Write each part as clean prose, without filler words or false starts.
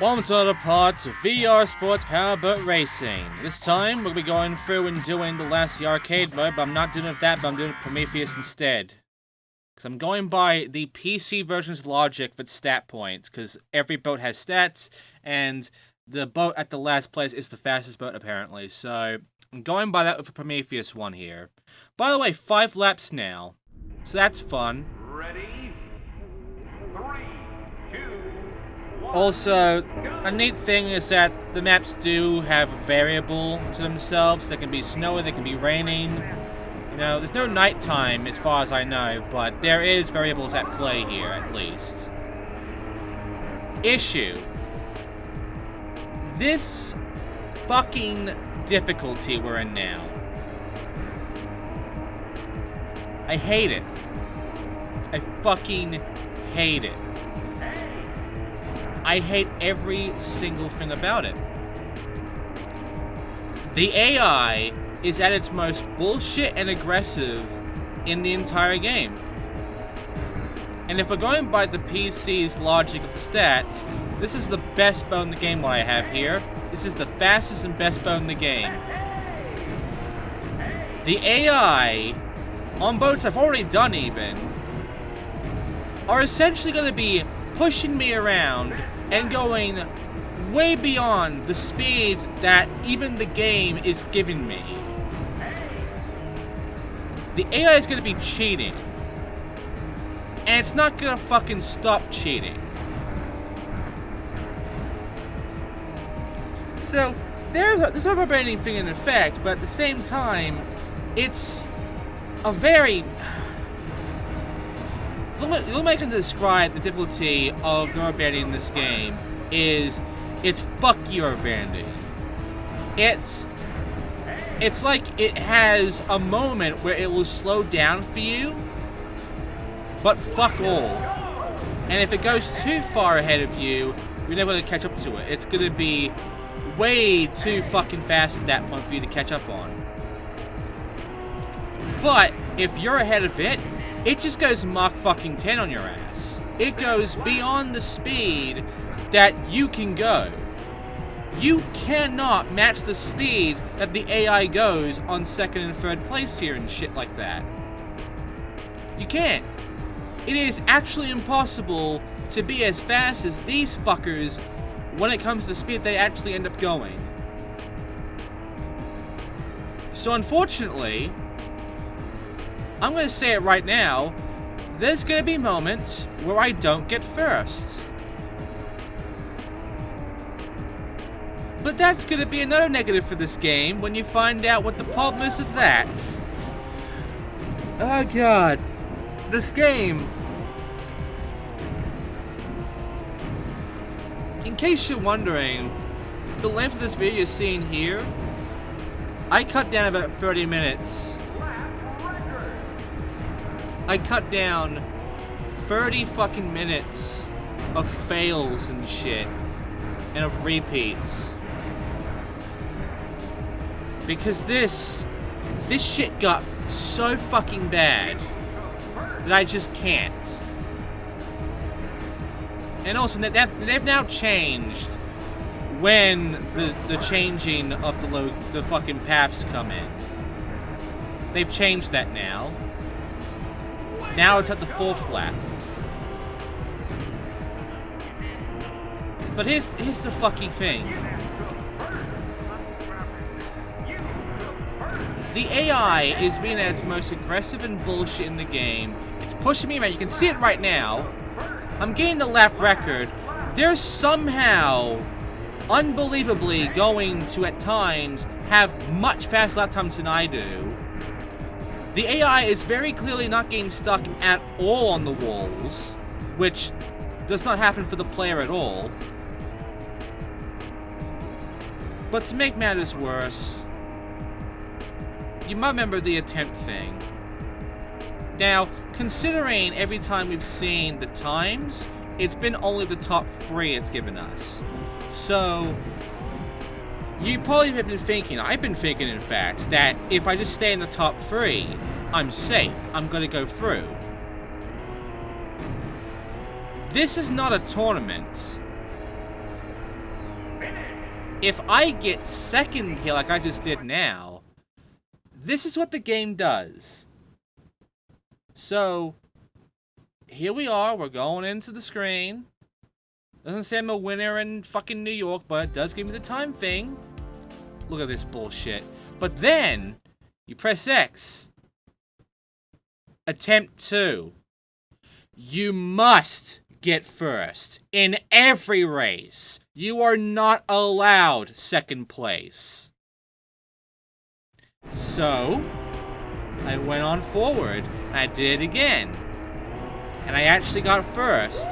Welcome to another part of VR Sports Powerboat Racing. This time, we'll be going through and doing the last arcade mode, but I'm not doing it that, but I'm doing Prometheus instead. Because I'm going by the PC version's logic with stat points, because every boat has stats, and the boat at the last place is the fastest boat, apparently. So, I'm going by that with the Prometheus one here. By the way, 5 laps now, so that's fun. Ready? 3, 2, 1. Also, a neat thing is that the maps do have a variable to themselves. They can be snowy, they can be raining. You know, there's no nighttime as far as I know, but there is variables at play here, at least. Issue. This fucking difficulty we're in now. I hate it. I fucking hate it. I hate every single thing about it. The AI is at its most bullshit and aggressive in the entire game. And if we're going by the PC's logic of the stats, this is the best boat in the game what I have here. This is the fastest and best boat in the game. The AI, on boats I've already done even, are essentially going to be pushing me around and going way beyond the speed that even the game is giving me. The AI is going to be cheating. And it's not going to fucking stop cheating. So, there's no rubber-banding thing in effect, but at the same time, it's a very... The only way I can describe the difficulty of the rubber banding in this game is it's fuck you rubber banding. It's like it has a moment where it will slow down for you, but fuck all. And if it goes too far ahead of you, you're never going to catch up to it. It's going to be way too fucking fast at that point for you to catch up on. But if you're ahead of it, it just goes Mach fucking 10 on your ass. It goes beyond the speed that you can go. You cannot match the speed that the AI goes on second and third place here and shit like that. You can't. It is actually impossible to be as fast as these fuckers when it comes to the speed they actually end up going. So unfortunately, I'm going to say it right now, there's going to be moments where I don't get first. But that's going to be another negative for this game when you find out what the problem is of that. Oh god. This game... In case you're wondering, the length of this video you're seeing here, I cut down about 30 minutes. I cut down 30 fucking minutes of fails and shit, and of repeats. Because this shit got so fucking bad that I just can't. And also, they've now changed when the changing of the fucking paths come in. They've changed that now. Now it's at the 4th lap. But here's the fucking thing. The AI is being at its most aggressive and bullshit in the game. It's pushing me around. You can see it right now. I'm getting the lap record. They're somehow, unbelievably, going to, at times, have much faster lap times than I do. The AI is very clearly not getting stuck at all on the walls, which does not happen for the player at all. But to make matters worse, you might remember the attempt thing. Now, considering every time we've seen the times, it's been only the top 3 it's given us. So, you probably have been thinking, I've been thinking in fact, that if I just stay in the top 3, I'm safe. I'm gonna go through. This is not a tournament. if I get second here like I just did now, this is what the game does. So, here we are, we're going into the screen. Doesn't say I'm a winner in fucking New York, but it does give me the time thing. Look at this bullshit. But then, you press X. Attempt 2. You must get first in every race. You are not allowed second place. So, I went on forward, and I did it again. And I actually got first.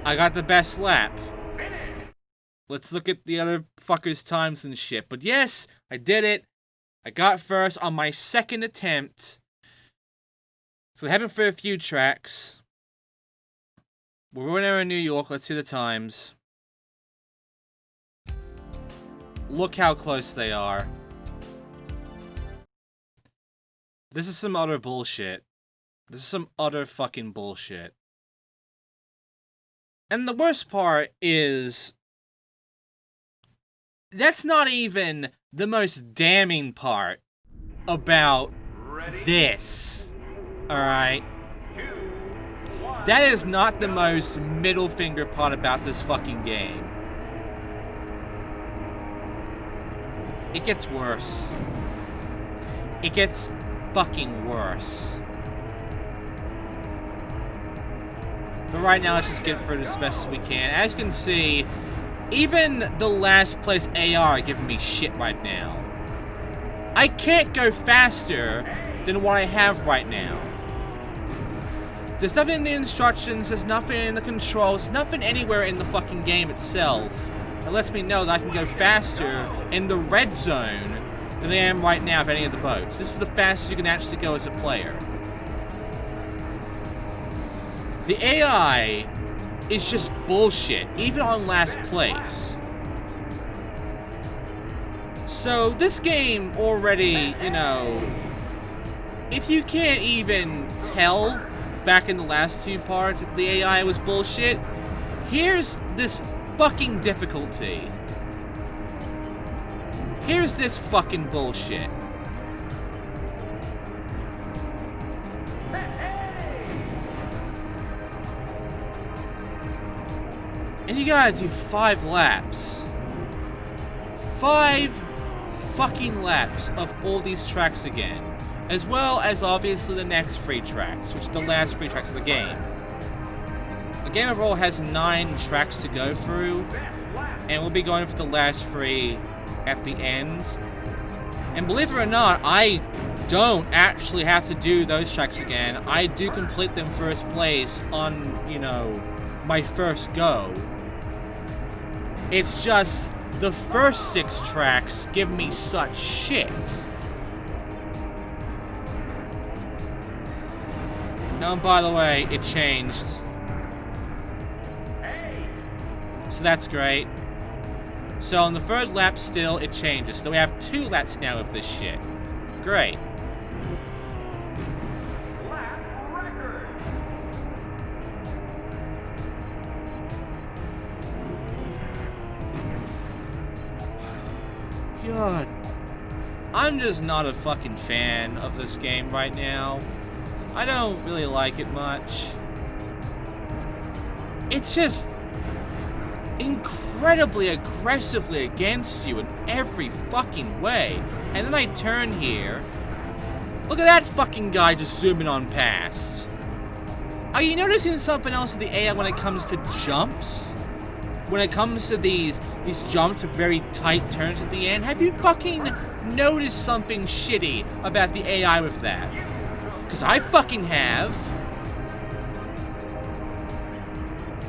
I got the best lap. Let's look at the other fuckers' times and shit. But yes, I did it. I got first on my second attempt. So having for a few tracks. We're in New York. Let's see the times. Look how close they are. This is some utter bullshit. This is some utter fucking bullshit. And the worst part is, that's not even the most damning part about this. Alright? That is not the most middle finger part about this fucking game. It gets worse. It gets fucking worse. But right now, let's just get through it as best as we can. As you can see, even the last place AR are giving me shit right now. I can't go faster than what I have right now. There's nothing in the instructions, there's nothing in the controls, nothing anywhere in the fucking game itself that lets me know that I can go faster in the red zone than I am right now of any of the boats. This is the fastest you can actually go as a player. The AI is just bullshit, even on last place. So this game already, you know, if you can't even tell back in the last two parts that the AI was bullshit, here's this fucking difficulty. Here's this fucking bullshit. And you gotta do 5 laps. 5 fucking laps of all these tracks again. As well as obviously the next 3 tracks, which are the last 3 tracks of the game. The game overall has 9 tracks to go through, and we'll be going for the last 3 at the end. And believe it or not, I don't actually have to do those tracks again. I do complete them first place on, you know, my first go. It's just the first 6 tracks give me such shit. Oh, by the way, it changed. So that's great. So on the 3rd lap still, it changes. So we have 2 laps now of this shit. Great. God. I'm just not a fucking fan of this game right now. I don't really like it much. It's just incredibly aggressively against you in every fucking way. And then I turn here. Look at that fucking guy just zooming on past. Are you noticing something else with the AI when it comes to jumps? When it comes to these jumps with very tight turns at the end? Have you fucking noticed something shitty about the AI with that? Because I fucking have.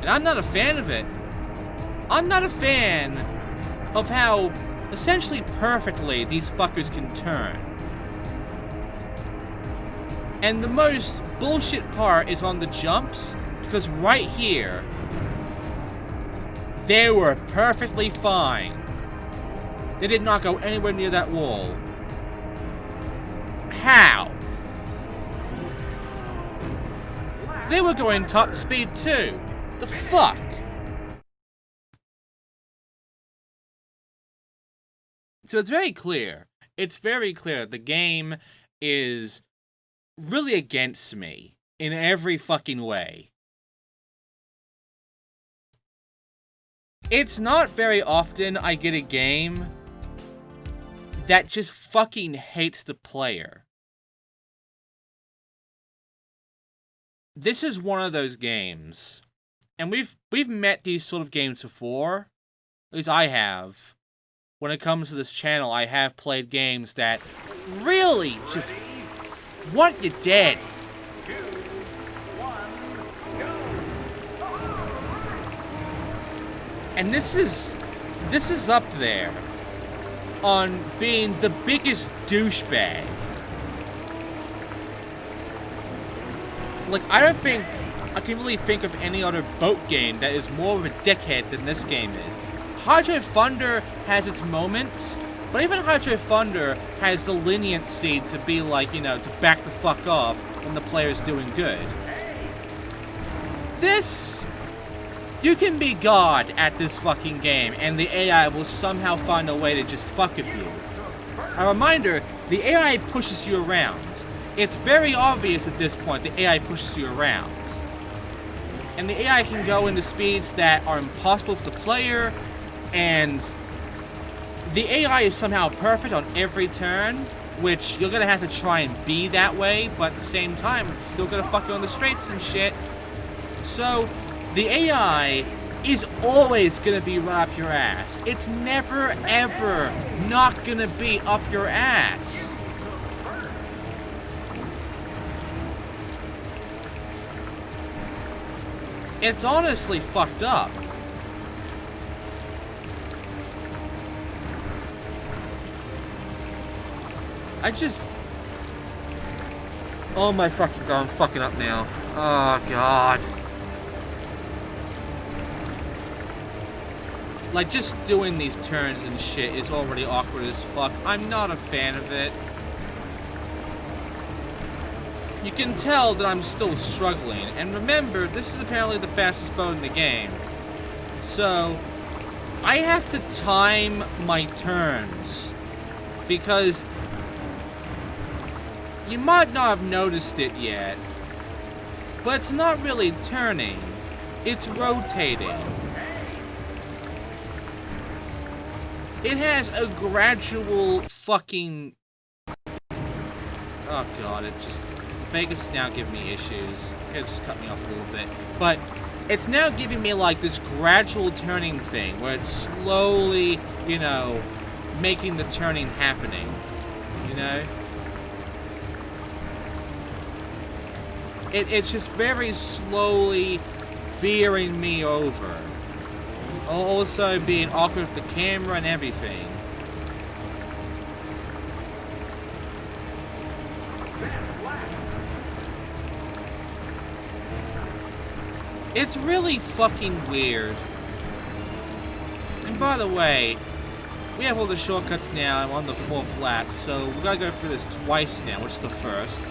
And I'm not a fan of it. I'm not a fan of how essentially perfectly these fuckers can turn. And the most bullshit part is on the jumps, because right here, they were perfectly fine. They did not go anywhere near that wall. How? They were going top speed too. The fuck? So it's very clear. It's very clear the game is really against me in every fucking way. It's not very often I get a game that just fucking hates the player. This is one of those games. And we've met these sort of games before. At least I have. When it comes to this channel, I have played games that really just want you dead. 2, 1, go! And this is up there on being the biggest douchebag. Like, I don't think I can really think of any other boat game that is more of a dickhead than this game is. Hydro Thunder has its moments, but even Hydro Thunder has the leniency to be like, you know, to back the fuck off when the player's doing good. This, you can be God at this fucking game, and the AI will somehow find a way to just fuck with you. A reminder, the AI pushes you around. It's very obvious at this point the AI pushes you around. And the AI can go into speeds that are impossible for the player, and the AI is somehow perfect on every turn, which you're gonna have to try and be that way, but at the same time, it's still gonna fuck you on the straights and shit. So, the AI is always gonna be right up your ass. It's never, ever not gonna be up your ass. It's honestly fucked up. Oh my fucking god, I'm fucking up now. Oh god. Like, just doing these turns and shit is already awkward as fuck. I'm not a fan of it. You can tell that I'm still struggling. And remember, this is apparently the fastest boat in the game. So, I have to time my turns. Because you might not have noticed it yet, but it's not really turning. It's rotating. It has a gradual fucking... Oh god, it just... Vegas is now giving me issues. It just cut me off a little bit. But it's now giving me like this gradual turning thing where it's slowly, you know, making the turning happening. You know? It's just very slowly veering me over. Also being awkward with the camera and everything. It's really fucking weird. And by the way, we have all the shortcuts now. I'm on the 4th lap, so we gotta go through this twice now, which is the first.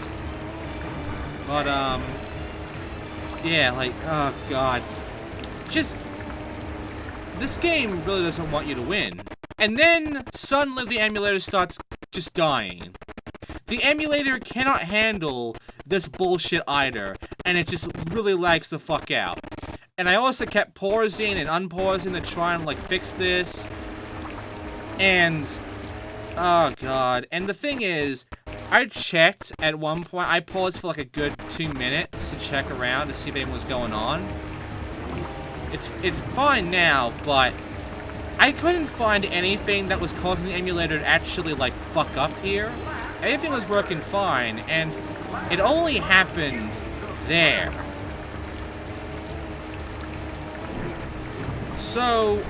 But, yeah, like, oh god. Just, this game really doesn't want you to win. And then, suddenly the emulator starts just dying. The emulator cannot handle this bullshit either, and it just really lags the fuck out. And I also kept pausing and unpausing to try and, like, fix this. And, oh god. And the thing is, I checked at one point, I paused for like a good 2 minutes to check around to see if anything was going on. It's fine now, but I couldn't find anything that was causing the emulator to actually like fuck up here. Everything was working fine, and it only happened there. So,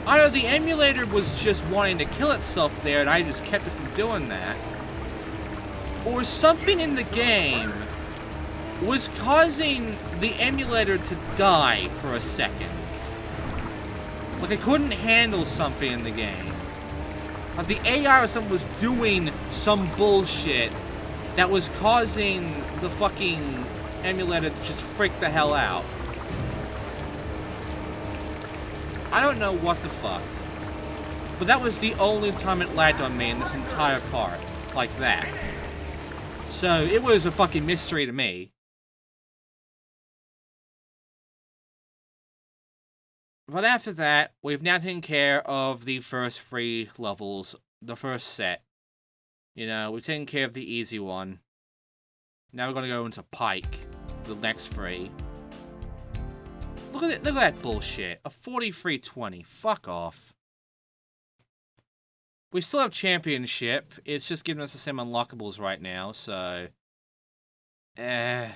either the emulator was just wanting to kill itself there and I just kept it from doing that, or something in the game was causing the emulator to die for a second. Like, I couldn't handle something in the game. Like, the AI or something was doing some bullshit that was causing the fucking emulator to just freak the hell out. I don't know what the fuck. But that was the only time it lagged on me in this entire part. Like that. So, it was a fucking mystery to me. But after that, we've now taken care of the first 3 levels. The first set. You know, we've taken care of the easy one. Now we're gonna go into Pike. The next 3. Look at it, look at that bullshit. A 43-20. Fuck off. We still have championship. It's just giving us the same unlockables right now, so... You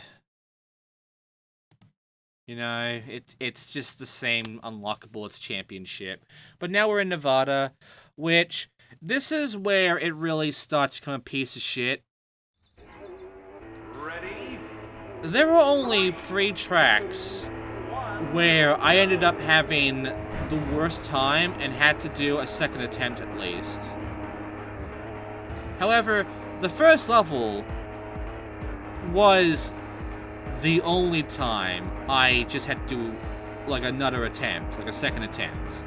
know, it's just the same unlockable, it's championship. But now we're in Nevada, which... This is where it really starts to become a piece of shit. Ready? There were only 3 tracks where I ended up having the worst time and had to do a second attempt at least. However, the first level was the only time I just had to do like another attempt, like a second attempt.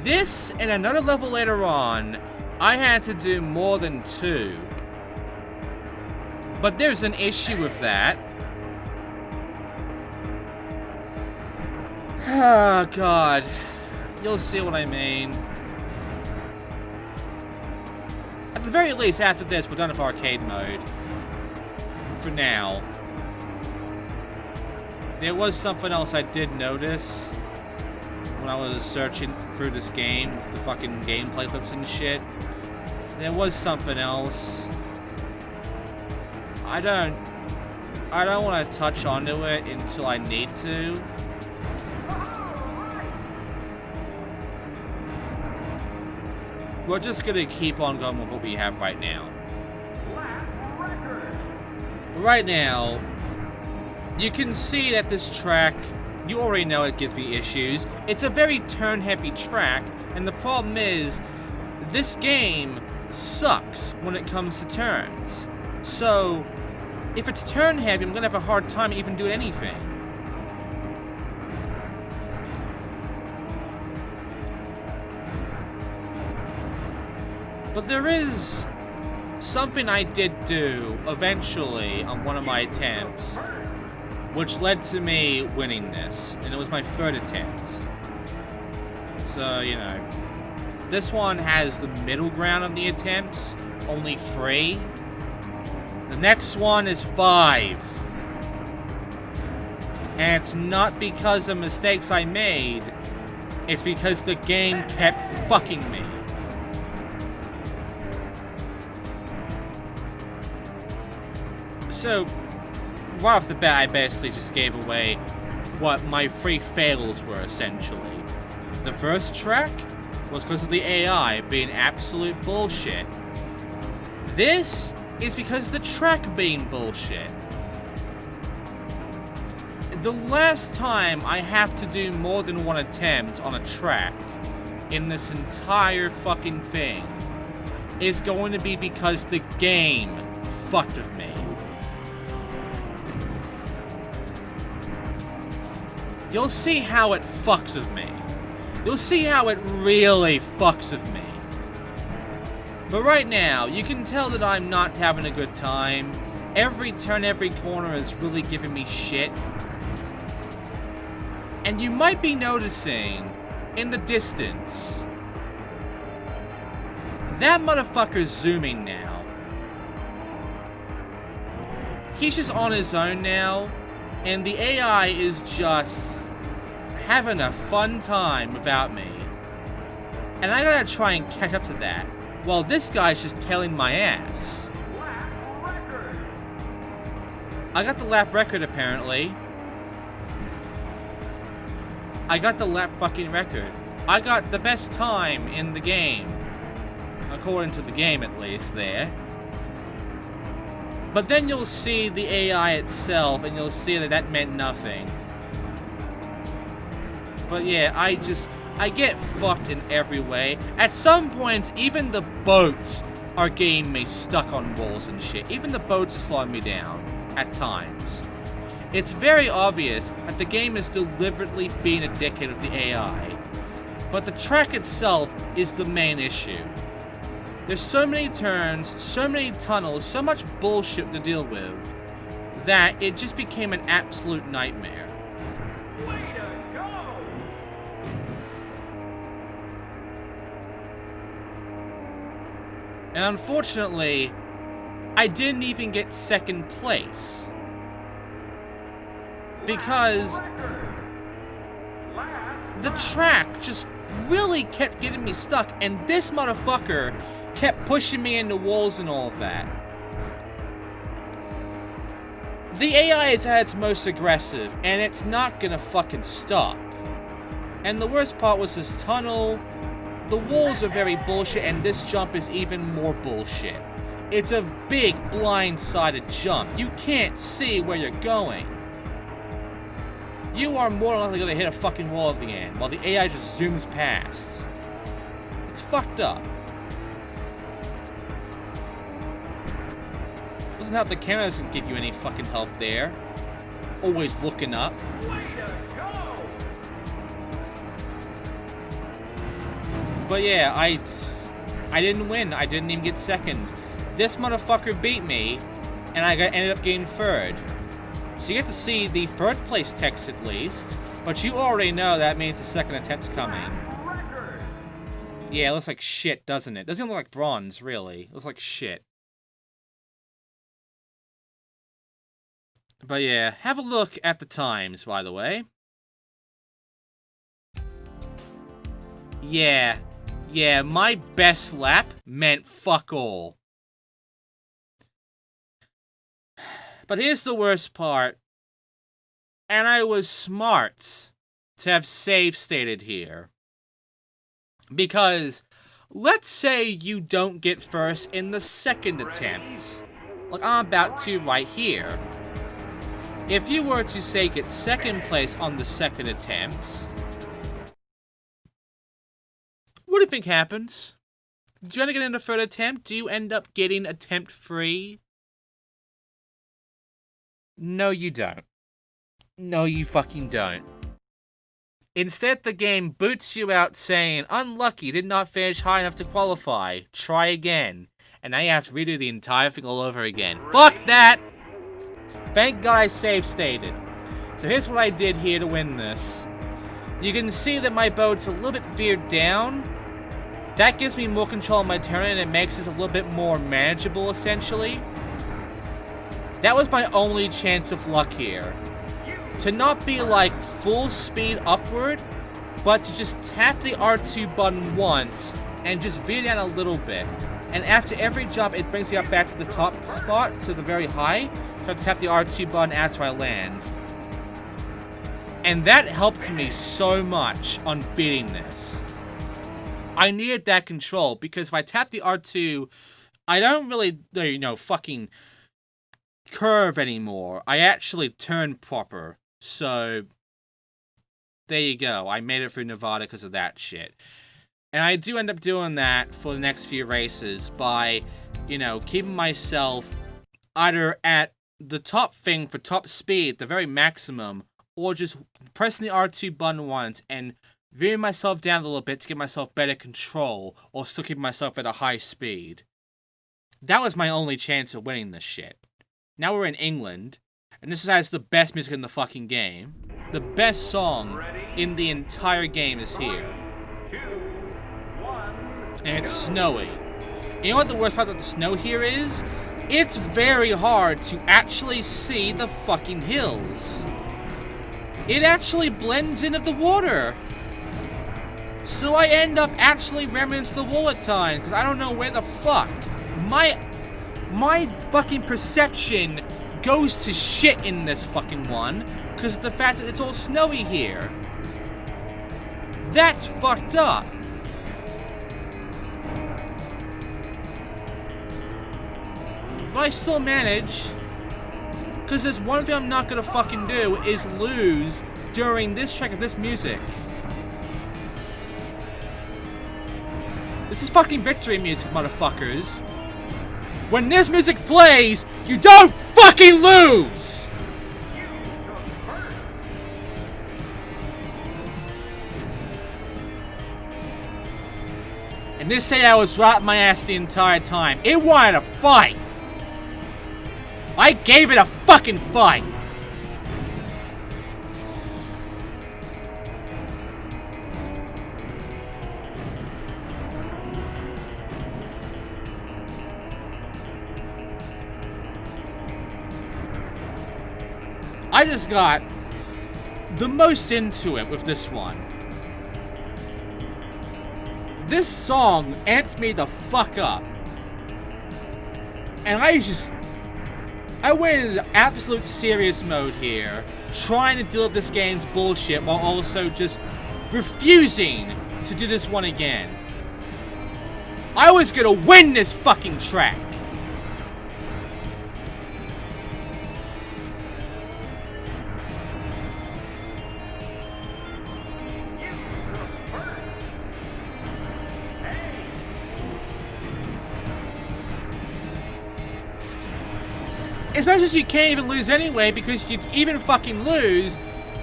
This and another level later on, I had to do more than 2. But there's an issue with that. Oh, God. You'll see what I mean. At the very least, after this, we're done with arcade mode. For now. There was something else I did notice when I was searching through this game, the fucking gameplay clips and shit. There was something else. I don't want to touch onto it until I need to. We're just gonna keep on going with what we have right now. Right now, you can see that this track, you already know it gives me issues. It's a very turn-heavy track, and the problem is, this game sucks when it comes to turns. So, if it's turn-heavy, I'm gonna have a hard time even doing anything. But there is something I did do eventually on one of my attempts, which led to me winning this, and it was my 3rd attempt. So, you know, this one has the middle ground of the attempts, only 3. The next one is 5. And it's not because of mistakes I made, it's because the game kept fucking me. So, right off the bat, I basically just gave away what my 3 fails were, essentially. The first track was because of the AI being absolute bullshit. This is because of the track being bullshit. The last time I have to do more than 1 attempt on a track in this entire fucking thing is going to be because the game fucked with me. You'll see how it fucks with me. You'll see how it really fucks with me. But right now, you can tell that I'm not having a good time. Every turn, every corner is really giving me shit. And you might be noticing, in the distance, that motherfucker's zooming now. He's just on his own now, and the AI is just having a fun time without me. And I gotta try and catch up to that, while this guy's just tailing my ass. I got the lap record, apparently. I got the lap fucking record. I got the best time in the game. According to the game, at least, there. But then you'll see the AI itself, and you'll see that that meant nothing. But yeah, I get fucked in every way. At some points, even the boats are getting me stuck on walls and shit. Even the boats are slowing me down, at times. It's very obvious that the game is deliberately being a dickhead of the AI. But the track itself is the main issue. There's so many turns, so many tunnels, so much bullshit to deal with, that it just became an absolute nightmare. Way to go! And unfortunately, I didn't even get second place. Because the track just really kept getting me stuck, and this motherfucker kept pushing me into walls and all of that. The AI is at its most aggressive, and it's not gonna fucking stop. And the worst part was this tunnel. The walls are very bullshit, and this jump is even more bullshit. It's a big, blind-sided jump. You can't see where you're going. You are more than likely gonna hit a fucking wall at the end, while the AI just zooms past. It's fucked up. Doesn't help the camera doesn't give you any fucking help there. Always looking up. Way to go! But yeah, I didn't win. I didn't even get second. This motherfucker beat me, and I ended up getting third. So you get to see the third place text at least, but you already know that means the second attempt's coming. Record! Yeah, it looks like shit, doesn't it? Doesn't look like bronze, really. It looks like shit. But yeah, have a look at the times, by the way. Yeah, my best lap meant fuck all. But here's the worst part. And I was smart to have save stated here. Because, let's say you don't get first in the second attempt. Like I'm about to right here. If you were to say get second place on the second attempt, what do you think happens? Do you end up getting a third attempt? Do you end up getting attempt free? No, you don't. No, you fucking don't. Instead, the game boots you out saying, unlucky, did not finish high enough to qualify. Try again. And now you have to redo the entire thing all over again. Fuck that! Thank God I save stated. So here's what I did here to win this. You can see that my boat's a little bit veered down. That gives me more control of my turn and it makes this a little bit more manageable, essentially. That was my only chance of luck here. To not be like full speed upward, but to just tap the R2 button once and just veer down a little bit. And after every jump, it brings me up back to the top spot, to the very high. So I have to tap the R2 button after I land. And that helped me so much on beating this. I needed that control, because if I tap the R2, I don't really, fucking curve anymore. I actually turn proper. So, there you go. I made it through Nevada because of that shit. And I do end up doing that for the next few races by, keeping myself either at the top thing for top speed, the very maximum, or just pressing the R2 button once and veering myself down a little bit to give myself better control, or still keep myself at a high speed. That was my only chance of winning this shit. Now we're in England, and this has the best music in the fucking game. The best song in the entire game is here. 2, 1, And it's snowy. And you know what the worst part of the snow here is? It's very hard to actually see the fucking hills. It actually blends into the water. So I end up actually ramming into the wall at times, because I don't know where the fuck. My fucking perception goes to shit in this fucking one, because of the fact that it's all snowy here. That's fucked up. But I still manage, because there's one thing I'm not gonna fucking do is lose during this track of this music. This is fucking victory music, motherfuckers. When this music plays, you don't fucking lose! And this AI was right up my ass the entire time. It wanted a fight. I gave it a fucking fight. I just got the most into it with this one. This song amped me the fuck up. And I went into absolute serious mode here, trying to deal with this game's bullshit while also just refusing to do this one again. I was gonna win this fucking track. Especially as you can't even lose anyway, because you even fucking lose,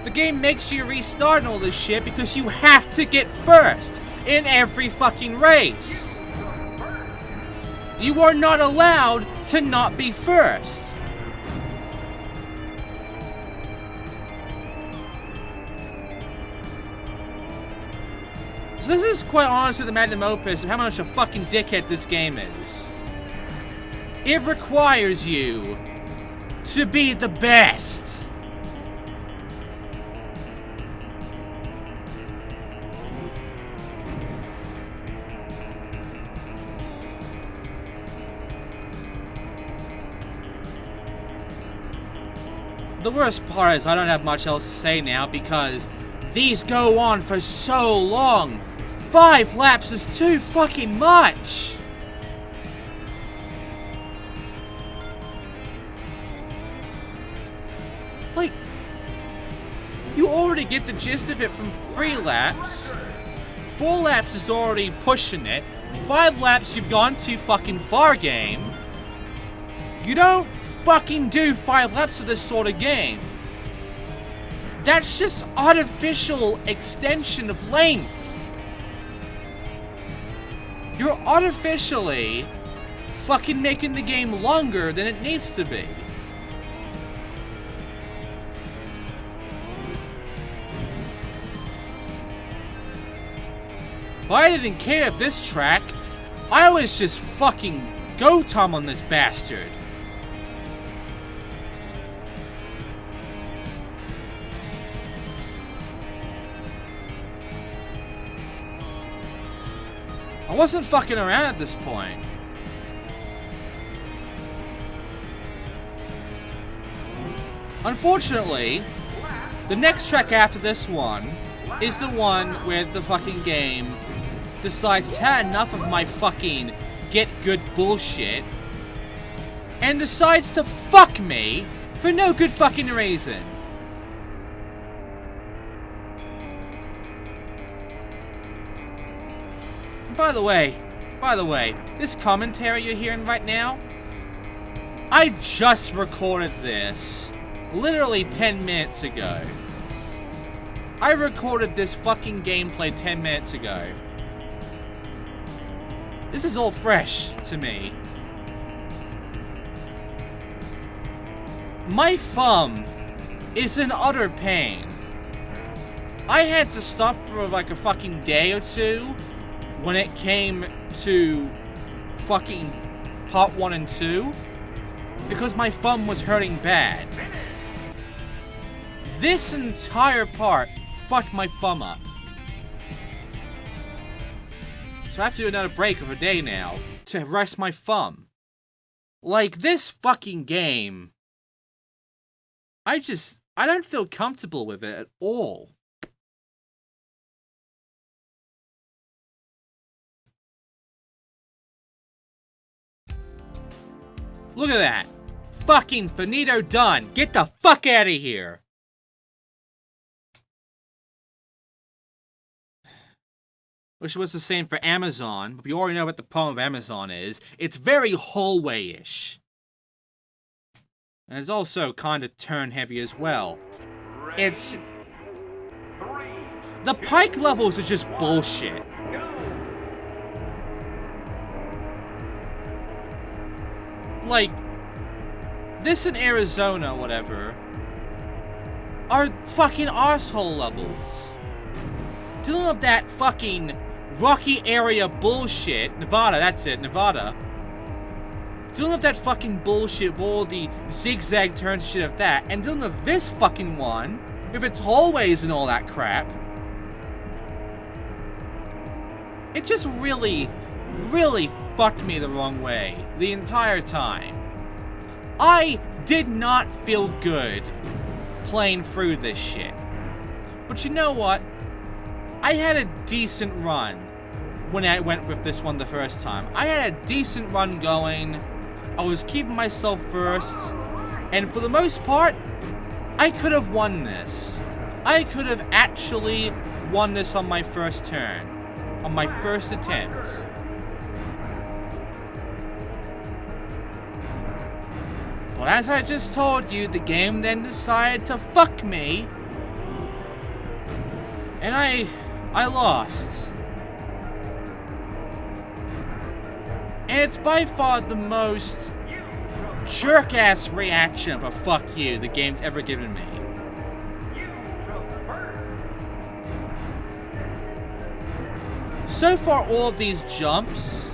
the game makes you restart and all this shit because you have to get first in every fucking race. You are not allowed to not be first. So this is quite honestly the magnum opus of how much a fucking dickhead this game is. It requires you to be the best. The worst part is I don't have much else to say now because these go on for so long. 5 laps is too fucking much. Like, you already get the gist of it from 3 laps. 4 laps is already pushing it. 5 laps you've gone too fucking far, game. You don't fucking do 5 laps of this sort of game. That's just artificial extension of length. You're artificially fucking making the game longer than it needs to be. I didn't care if this track. I was just fucking go time on this bastard. I wasn't fucking around at this point. Unfortunately, the next track after this one is the one where the fucking game decides to have enough of my fucking get good bullshit and decides to fuck me for no good fucking reason. By the way, this commentary you're hearing right now, I just recorded this literally 10 minutes ago. I recorded this fucking gameplay 10 minutes ago. This is all fresh to me. My thumb is in utter pain. I had to stop for like a fucking day or two when it came to fucking part 1 and 2 because my thumb was hurting bad. This entire part fucked my thumb up. So I have to do another break of a day now to rest my thumb. Like, this fucking game, I don't feel comfortable with it at all. Look at that. Fucking finito done. Get the fuck out of here. Wish it was the same for Amazon, but we already know what the problem of Amazon is. It's very hallway-ish. And it's also kind of turn-heavy as well. It's... the Pike levels are just bullshit. like, this in Arizona or whatever are fucking arsehole levels. Dealing with that fucking rocky area bullshit. Nevada, that's it, Nevada. Dealing with that fucking bullshit with all the zigzag turns and shit of that. And dealing with this fucking one, with its hallways and all that crap. It just really, really fucked me the wrong way the entire time. I did not feel good playing through this shit. But you know what? I had a decent run when I went with this one the first time. I had a decent run going. I was keeping myself first. And for the most part, I could have won this. I could have actually won this on my first turn. On my first attempt. But as I just told you, the game then decided to fuck me. And I lost. And it's by far the most jerk-ass reaction of a fuck you the game's ever given me. So far, all of these jumps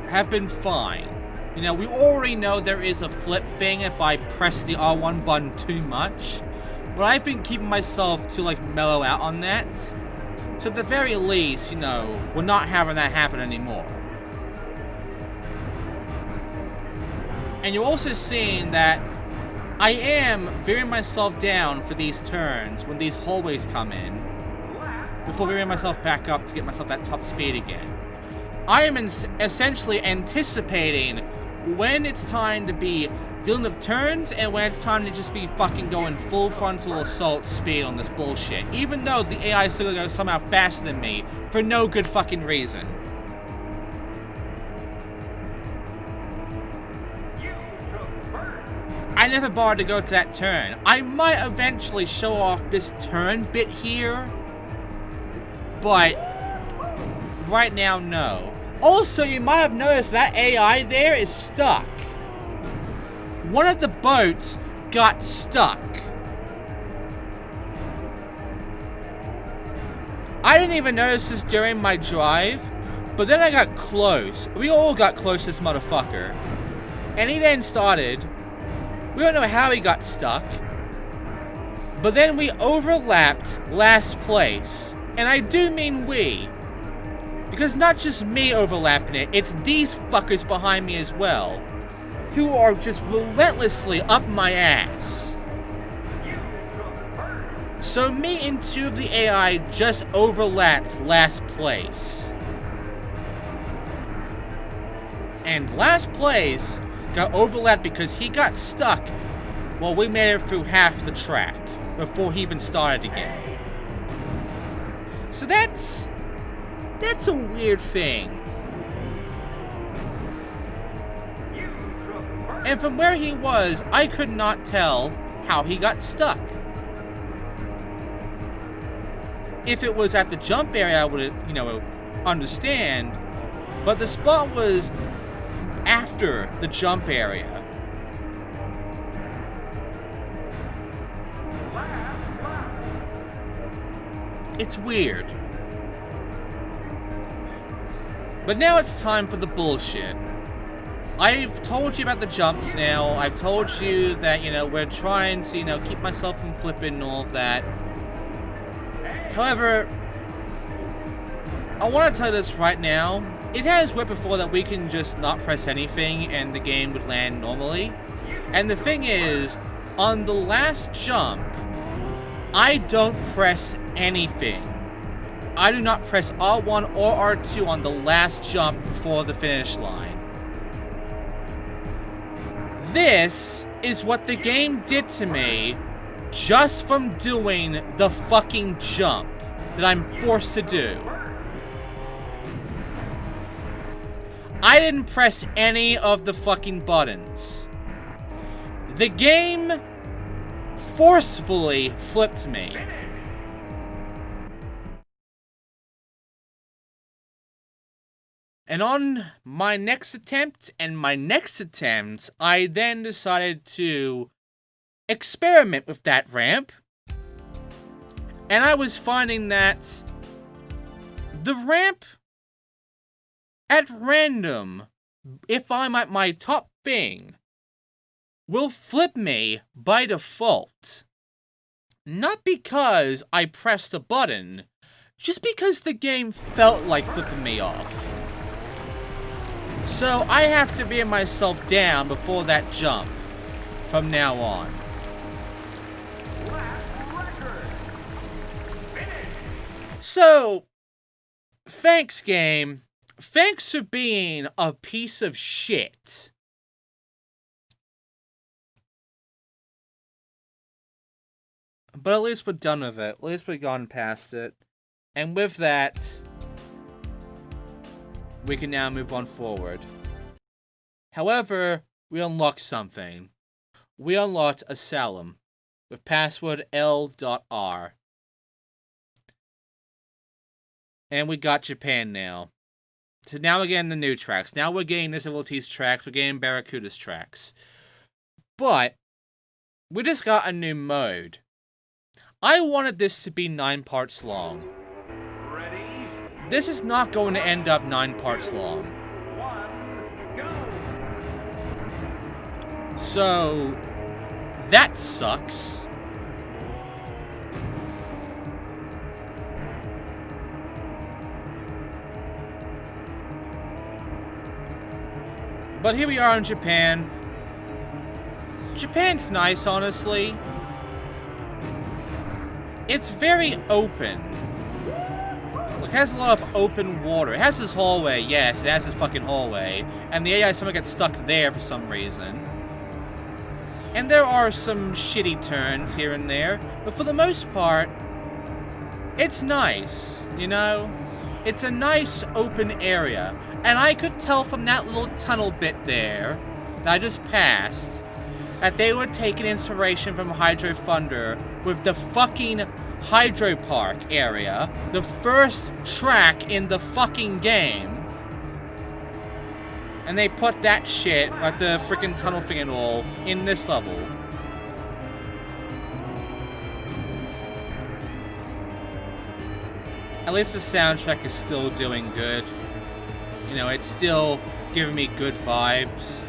have been fine. You know, we already know there is a flip thing if I press the R1 button too much. But I've been keeping myself to, like, mellow out on that. So at the very least, you know, we're not having that happen anymore. And you're also seeing that I am veering myself down for these turns when these hallways come in, before veering myself back up to get myself that top speed again. I am essentially anticipating when it's time to be dealing with turns and when it's time to just be fucking going full frontal assault speed on this bullshit. Even though the AI is still gonna go somehow faster than me for no good fucking reason. I never bothered to go to that turn. I might eventually show off this turn bit here, but right now, no. Also, you might have noticed that AI there is stuck. One of the boats got stuck. I didn't even notice this during my drive, but then I got close. We all got close to this motherfucker. And he then started. We don't know how he got stuck. But then we overlapped last place. And I do mean we. Because not just me overlapping it, it's these fuckers behind me as well. Who are just relentlessly up my ass. So me and two of the AI just overlapped last place. And last place got overlapped because he got stuck while we made it through half the track before he even started again. So that's a weird thing. And from where he was, I could not tell how he got stuck. If it was at the jump area, I would, you know, understand. But the spot was after the jump area. It's weird. But now it's time for the bullshit. I've told you about the jumps now. I've told you that, you know, we're trying to, you know, keep myself from flipping and all of that. However, I want to tell you this right now. It has worked before that we can just not press anything and the game would land normally. And the thing is, on the last jump, I don't press anything. I do not press R1 or R2 on the last jump before the finish line. This is what the game did to me just from doing the fucking jump that I'm forced to do. I didn't press any of the fucking buttons. The game forcefully flipped me. And on my next attempt, I then decided to experiment with that ramp. And I was finding that the ramp, at random, if I'm at my top thing, will flip me by default. Not because I pressed a button, just because the game felt like flipping me off. So I have to veer myself down before that jump from now on. So, thanks game. Thanks for being a piece of shit. But at least we're done with it. At least we've gone past it. And with that, we can now move on forward. However, we unlocked something. We unlocked Asylum with password L.R. And we got Japan now. So now we're getting the new tracks. Now we're getting Disabilities tracks. We're getting Barracuda's tracks. But we just got a new mode. I wanted this to be 9 parts long. Ready? This is not going to end up 9 parts long. 1, go! So, that sucks. But here we are in Japan. Japan's nice, honestly. It's very open. It has a lot of open water. It has this hallway, yes, it has this fucking hallway. And the AI somehow gets stuck there for some reason. And there are some shitty turns here and there. But for the most part, it's nice, you know? It's a nice open area. And I could tell from that little tunnel bit there that I just passed that they were taking inspiration from Hydro Thunder with the fucking Hydro Park area, the first track in the fucking game. And they put that shit, like the freaking tunnel thing and all, in this level. At least the soundtrack is still doing good. You know, it's still giving me good vibes.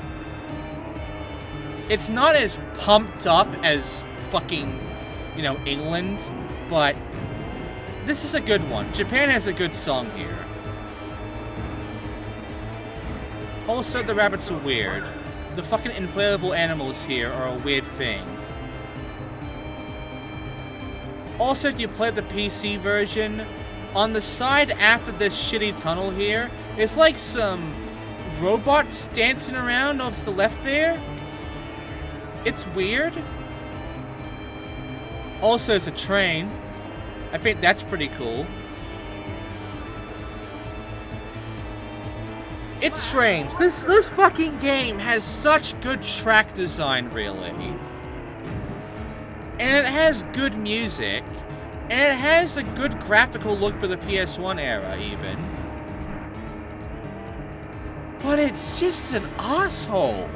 It's not as pumped up as fucking, you know, England, but this is a good one. Japan has a good song here. Also, the rabbits are weird. The fucking inflatable animals here are a weird thing. Also, if you play the PC version, on the side after this shitty tunnel here, it's like some robots dancing around off to the left there. It's weird. Also, it's a train. I think that's pretty cool. It's strange. This fucking game has such good track design, really. And it has good music. And it has a good graphical look for the PS1 era, even. But it's just an asshole.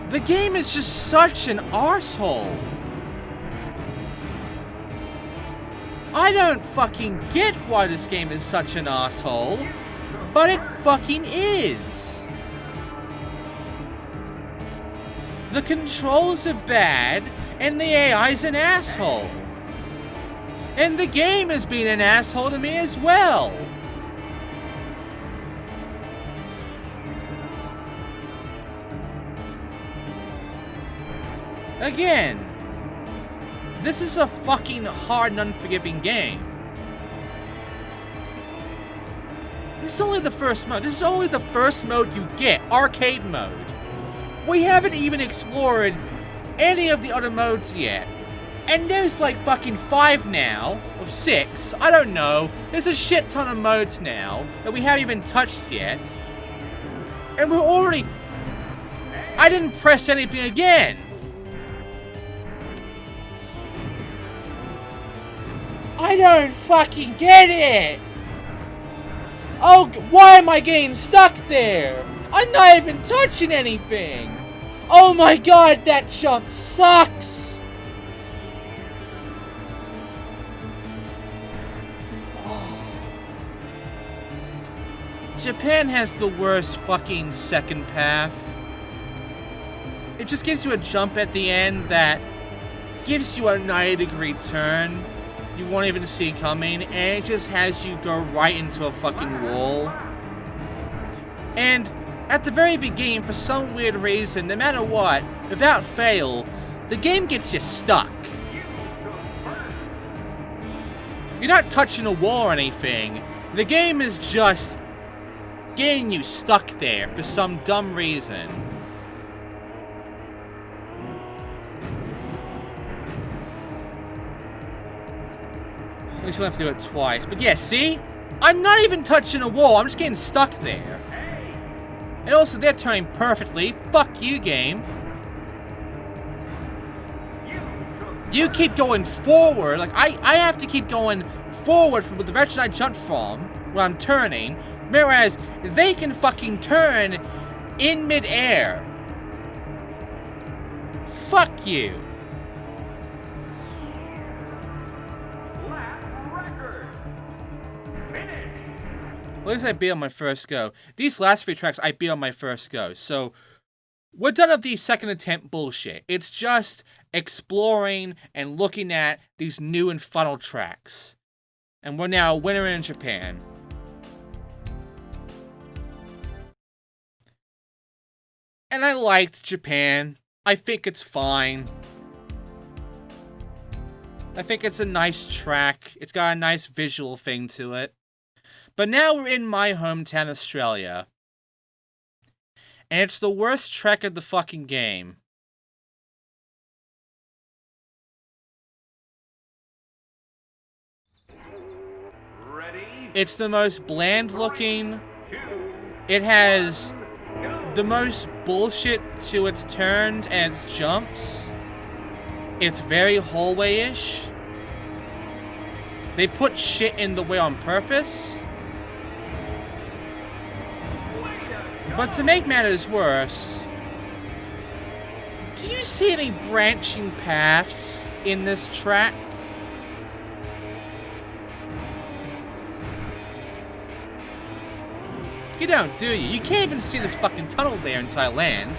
The game is just such an arsehole. I don't fucking get why this game is such an asshole, but it fucking is. The controls are bad, and the AI's an asshole. And the game has been an asshole to me as well. Again, this is a fucking hard and unforgiving game. This is only the first mode. This is only the first mode you get, arcade mode. We haven't even explored any of the other modes yet. And there's like fucking 5 now, or 6, I don't know. There's a shit ton of modes now that we haven't even touched yet. And we're already... I didn't press anything again. I don't fucking get it! Oh, why am I getting stuck there? I'm not even touching anything. Oh my god, that jump sucks. Japan has the worst fucking second path. It just gives you a jump at the end that gives you a 90-degree turn you won't even see coming, and it just has you go right into a fucking wall. And at the very beginning, for some weird reason, no matter what, without fail, the game gets you stuck. You're not touching a wall or anything. The game is just getting you stuck there for some dumb reason. At least we'll have to do it twice. But yeah, see? I'm not even touching a wall. I'm just getting stuck there. And also, they're turning perfectly. Fuck you, game. You keep going forward. Like, I have to keep going forward from the direction I jumped from when I'm turning. Whereas, they can fucking turn in mid-air. Fuck you. At least I beat on my first go. These last 3 tracks I beat on my first go. So, we're done with the second attempt bullshit. It's just exploring and looking at these new and funnel tracks. And we're now a winner in Japan. And I liked Japan. I think it's fine. I think it's a nice track. It's got a nice visual thing to it. But now we're in my hometown, Australia. And it's the worst track of the fucking game. Ready? It's the most bland looking. It has the most bullshit to its turns and its jumps. It's very hallway-ish. They put shit in the way on purpose. But to make matters worse, do you see any branching paths in this track? You don't, do you? You can't even see this fucking tunnel there in Thailand.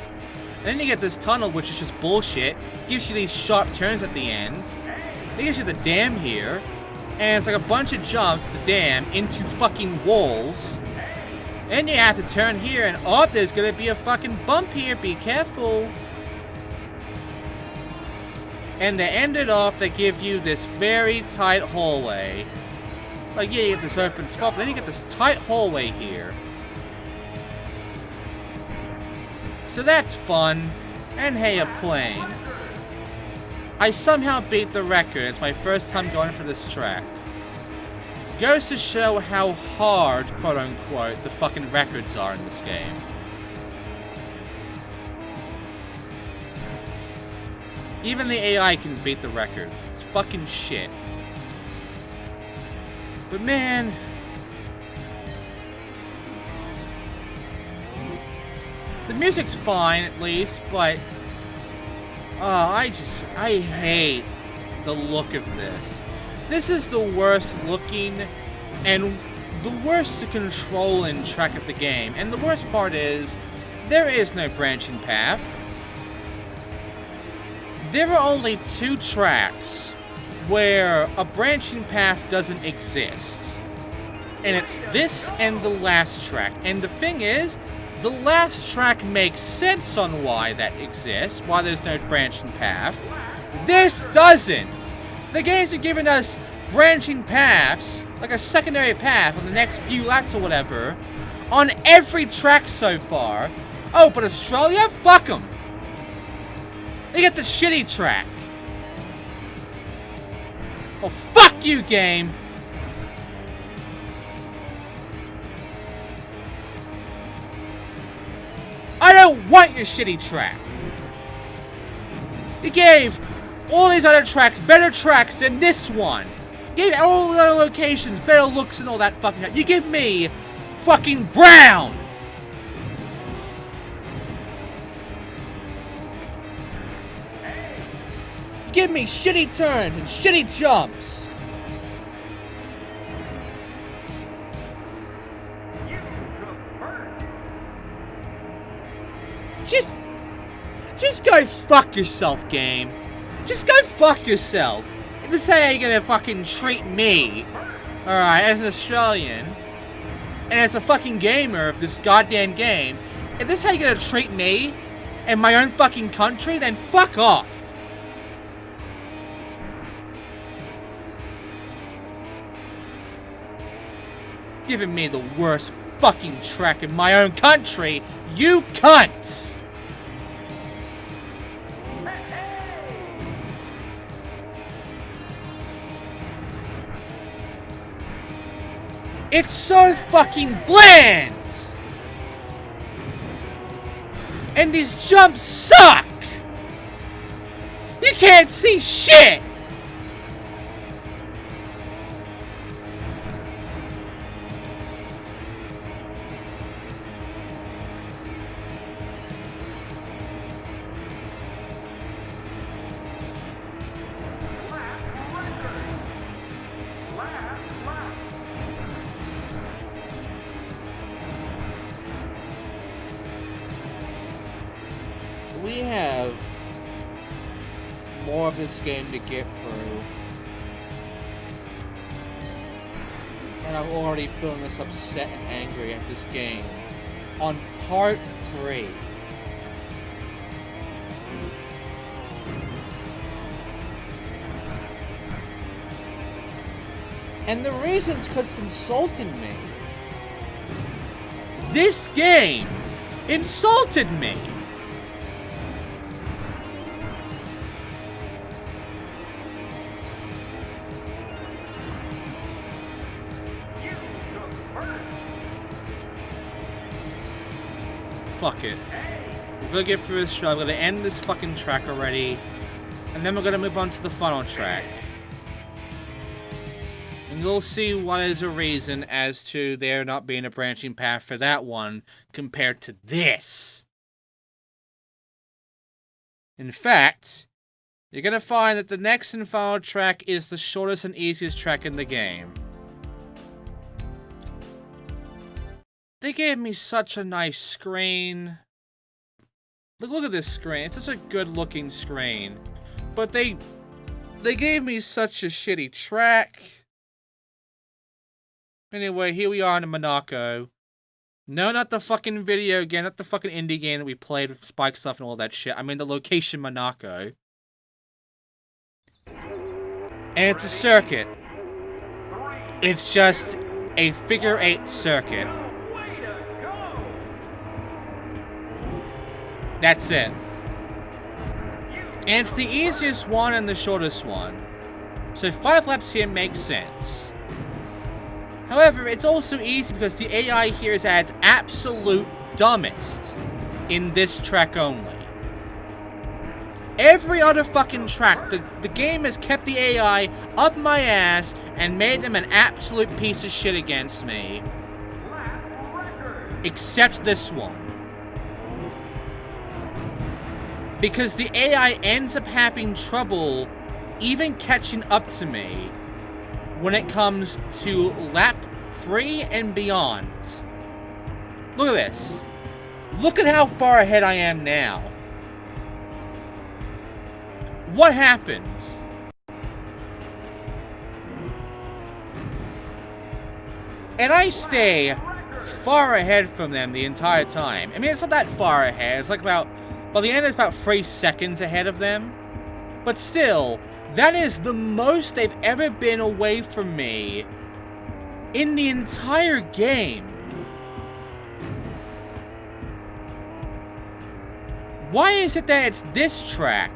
And then you get this tunnel, which is just bullshit. Gives you these sharp turns at the end. It gives you the dam here. And it's like a bunch of jumps, the dam, into fucking walls. And you have to turn here, and oh, there's gonna be a fucking bump here, be careful. And to end it off, they give you this very tight hallway. Like, yeah, you get this open spot, but then you get this tight hallway here. So that's fun, and hey, a plane. I somehow beat the record. It's my first time going for this track. Goes to show how hard, quote-unquote, the fucking records are in this game. Even the AI can beat the records. It's fucking shit. But man... the music's fine, at least, but... I hate the look of this. This is the worst looking and the worst to control in track of the game. And the worst part is, there is no branching path. There are only 2 tracks where a branching path doesn't exist. And it's this and the last track. And the thing is, the last track makes sense on why that exists, why there's no branching path. This doesn't! The games are giving us branching paths, like a secondary path on the next few laps or whatever, on every track so far. Oh, but Australia? Fuck them! They get the shitty track. Oh, fuck you, game! I don't want your shitty track! You gave all these other tracks better tracks than this one! You gave all the other locations better looks and all that fucking shit. You give me fucking brown! Give me shitty turns and shitty jumps! Just go fuck yourself, game. Just go fuck yourself. This is how you're gonna fucking treat me. Alright, as an Australian, and as a fucking gamer of this goddamn game, if this is how you're gonna treat me and my own fucking country, then fuck off. Giving me the worst fucking track in my own country, you cunts! It's so fucking bland! And these jumps suck! You can't see shit! We have more of this game to get through, and I'm already feeling this upset and angry at this game on part 3. And the reason is because it's insulting me. This game insulted me. Fuck it. We're gonna get through this track. I'm gonna end this fucking track already. And then we're gonna move on to the final track. And you'll see why there's a reason as to there not being a branching path for that one compared to this. In fact, you're gonna find that the next and final track is the shortest and easiest track in the game. They gave me such a nice screen. Look at this screen. It's such a good looking screen. But they gave me such a shitty track. Anyway, here we are in Monaco. No, not the fucking video game, not the fucking indie game that we played with Spike stuff and all that shit. I mean the location Monaco. And it's a circuit. It's just a figure 8 circuit. That's it. And it's the easiest one and the shortest one. So 5 laps here makes sense. However, it's also easy because the AI here is at its absolute dumbest in this track only. Every other fucking track, the game has kept the AI up my ass and made them an absolute piece of shit against me. Except this one. Because the AI ends up having trouble even catching up to me when it comes to lap 3 and beyond. Look at this. Look at how far ahead I am now. What happens? And I stay far ahead from them the entire time. I mean, it's not that far ahead. It's like about... By the end, it's about 3 seconds ahead of them. But still, that is the most they've ever been away from me in the entire game. Why is it that it's this track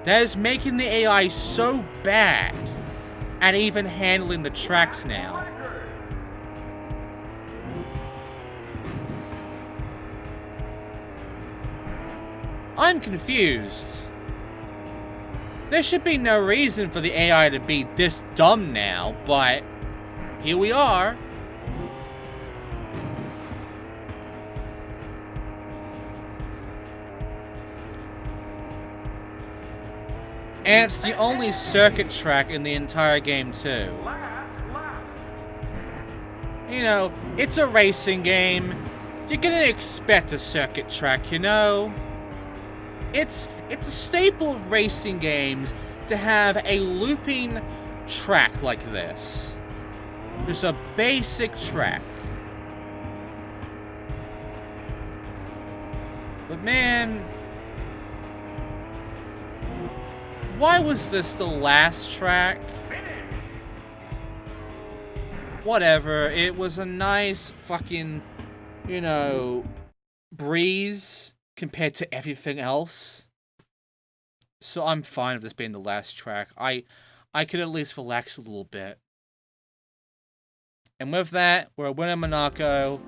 that is making the AI so bad at even handling the tracks now? I'm confused. There should be no reason for the AI to be this dumb now, but here we are. And it's the only circuit track in the entire game, too. You know, it's a racing game. You're gonna expect a circuit track, you know? It's a staple of racing games to have a looping track like this. Just a basic track. But man, why was this the last track? Whatever, it was a nice fucking, you know, breeze compared to everything else. So I'm fine with this being the last track. I could at least relax a little bit. And with that, we're at Winter Monaco,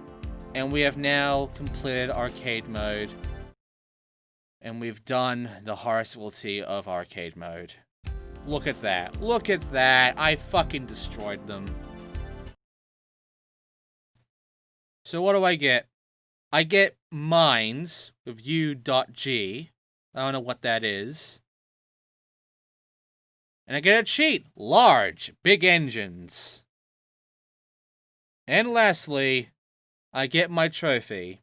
and we have now completed arcade mode. And we've done the hardest difficulty of arcade mode. Look at that. Look at that. I fucking destroyed them. So what do I get? I get mines with u.g. I don't know what that is. And I get a cheat. Large. Big engines. And lastly, I get my trophy.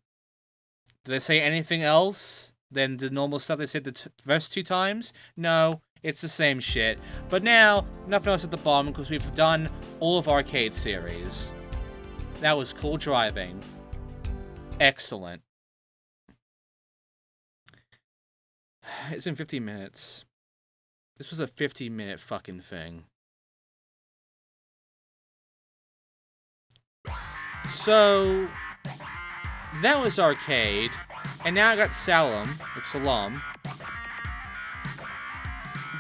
Did I say anything else than the normal stuff they said the first 2 times? No, it's the same shit. But now, nothing else at the bottom because we've done all of Arcade series. That was cool driving. Excellent. It's in 15 minutes. This was a 50-minute fucking thing. So, that was Arcade. And now I got Salam.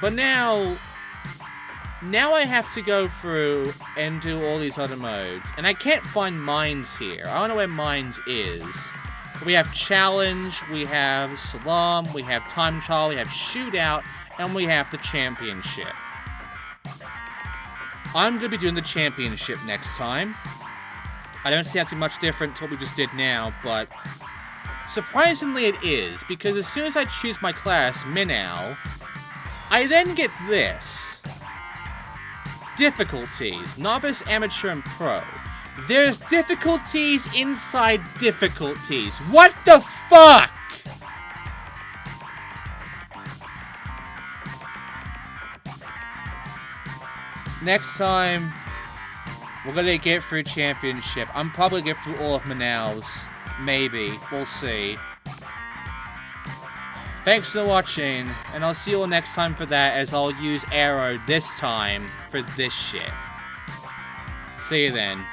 But now I have to go through and do all these other modes. And I can't find mines here. I don't know where mines is. We have challenge, we have Salam, we have time trial, we have shootout, and we have the championship. I'm going to be doing the championship next time. I don't see that too much different to what we just did now, but surprisingly it is, because as soon as I choose my class, Minnow, I then get this. Difficulties. Novice, Amateur, and Pro. There's difficulties inside difficulties. What the fuck? Next time, we're gonna get through Championship. I'm probably gonna get through all of Minow's. Maybe. We'll see. Thanks for watching, and I'll see you all next time for that, as I'll use Arrow this time for this shit. See you then.